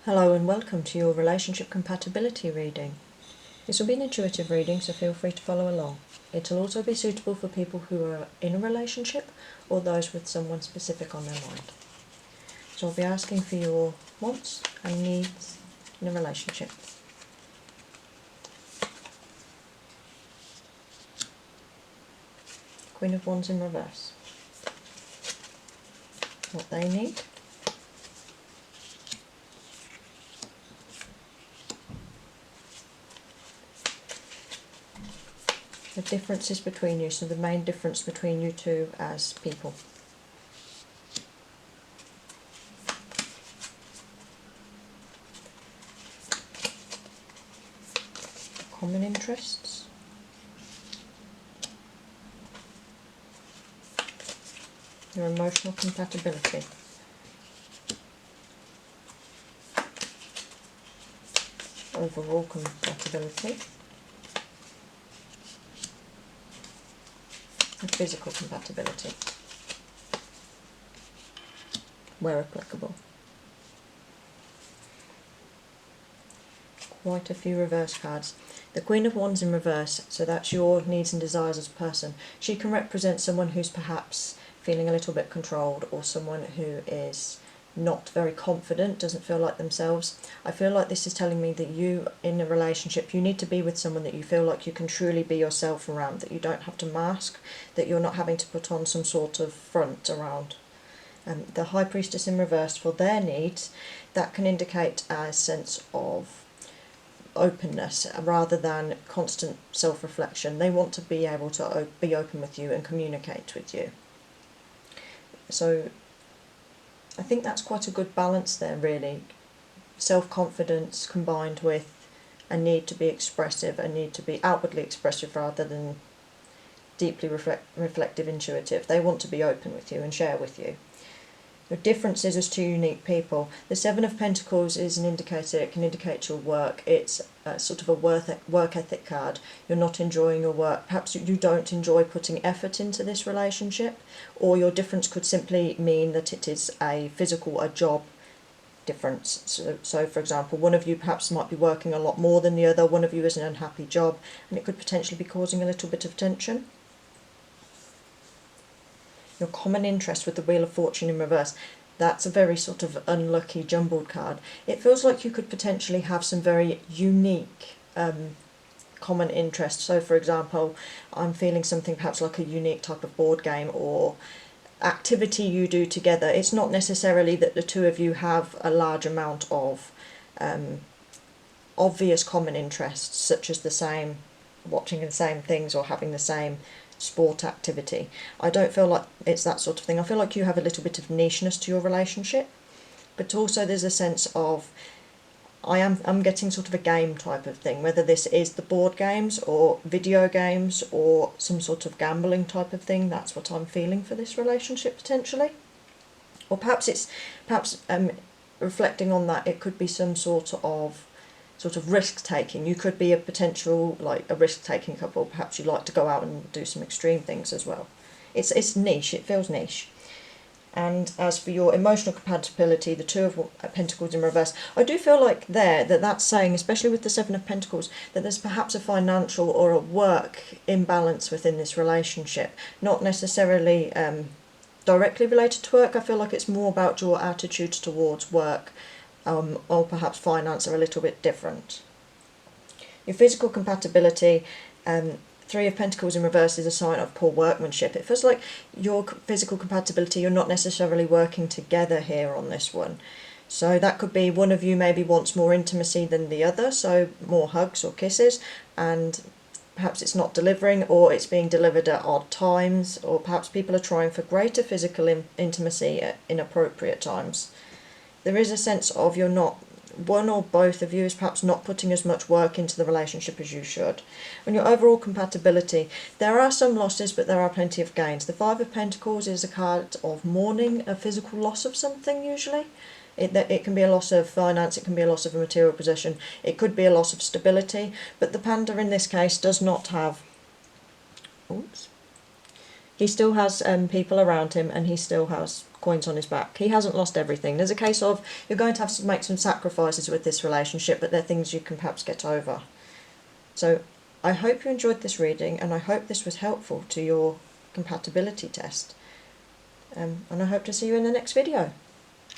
Hello and welcome to your relationship compatibility reading. This will be an intuitive reading, so feel free to follow along. It will also be suitable for people who are in a relationship or those with someone specific on their mind. So I'll be asking for your wants and needs in a relationship. Queen of Wands in reverse. What they need. The differences between you, so the main difference between you two as people. Common interests. Your emotional compatibility. Overall compatibility. And physical compatibility, where applicable. Quite a few reverse cards. The Queen of Wands in reverse, so that's your needs and desires as a person. She can represent someone who's perhaps feeling a little bit controlled, or someone who is not very confident, doesn't feel like themselves. I feel like this is telling me that you, in a relationship, you need to be with someone that you feel like you can truly be yourself around, that you don't have to mask, that you're not having to put on some sort of front around. The High Priestess in reverse, for their needs, that can indicate a sense of openness rather than constant self-reflection. They want to be able to be open with you and communicate with you. So I think that's quite a good balance there, really. Self-confidence combined with a need to be expressive, a need to be outwardly expressive rather than deeply reflective, intuitive. They want to be open with you and share with you. The differences as two unique people. The Seven of Pentacles is an indicator. It can indicate your work. It's sort of a work ethic card. You're not enjoying your work. Perhaps you don't enjoy putting effort into this relationship, or your difference could simply mean that it is a job difference. So for example, one of you perhaps might be working a lot more than the other. One of you is an unhappy job, and it could potentially be causing a little bit of tension. Your common interest with the Wheel of Fortune in reverse. That's a very sort of unlucky jumbled card. It feels like you could potentially have some very unique common interest. So for example, I'm feeling something perhaps like a unique type of board game or activity you do together. It's not necessarily that the two of you have a large amount of obvious common interests, such as watching the same things or having the same sport activity. I don't feel like it's that sort of thing. I feel like you have a little bit of nicheness to your relationship, but also there's a sense of I'm getting sort of a game type of thing, whether this is the board games or video games or some sort of gambling type of thing. That's what I'm feeling for this relationship potentially. Or perhaps reflecting on that, it could be some sort of risk taking. You could be a potential, like a risk taking couple. Perhaps you like to go out and do some extreme things as well. It's niche, it feels niche. And as for your emotional compatibility, the Two of Pentacles in reverse, I do feel like that's saying, especially with the Seven of Pentacles, that there's perhaps a financial or a work imbalance within this relationship. Not necessarily directly related to work. I feel like it's more about your attitudes towards work, or perhaps finance are a little bit different. Your physical compatibility, Three of Pentacles in reverse is a sign of poor workmanship. It feels like your physical compatibility, you're not necessarily working together here on this one. So that could be one of you maybe wants more intimacy than the other, so more hugs or kisses, and perhaps it's not delivering, or it's being delivered at odd times, or perhaps people are trying for greater physical intimacy at inappropriate times. There is a sense of one or both of you is perhaps not putting as much work into the relationship as you should. And your overall compatibility, there are some losses, but there are plenty of gains. The Five of Pentacles is a card of mourning, a physical loss of something usually. It can be a loss of finance, it can be a loss of a material possession, it could be a loss of stability, but the panda in this case does not have He still has people around him, and he still has coins on his back. He hasn't lost everything. There's a case of you're going to have to make some sacrifices with this relationship, but they're things you can perhaps get over. So I hope you enjoyed this reading, and I hope this was helpful to your compatibility test. And I hope to see you in the next video.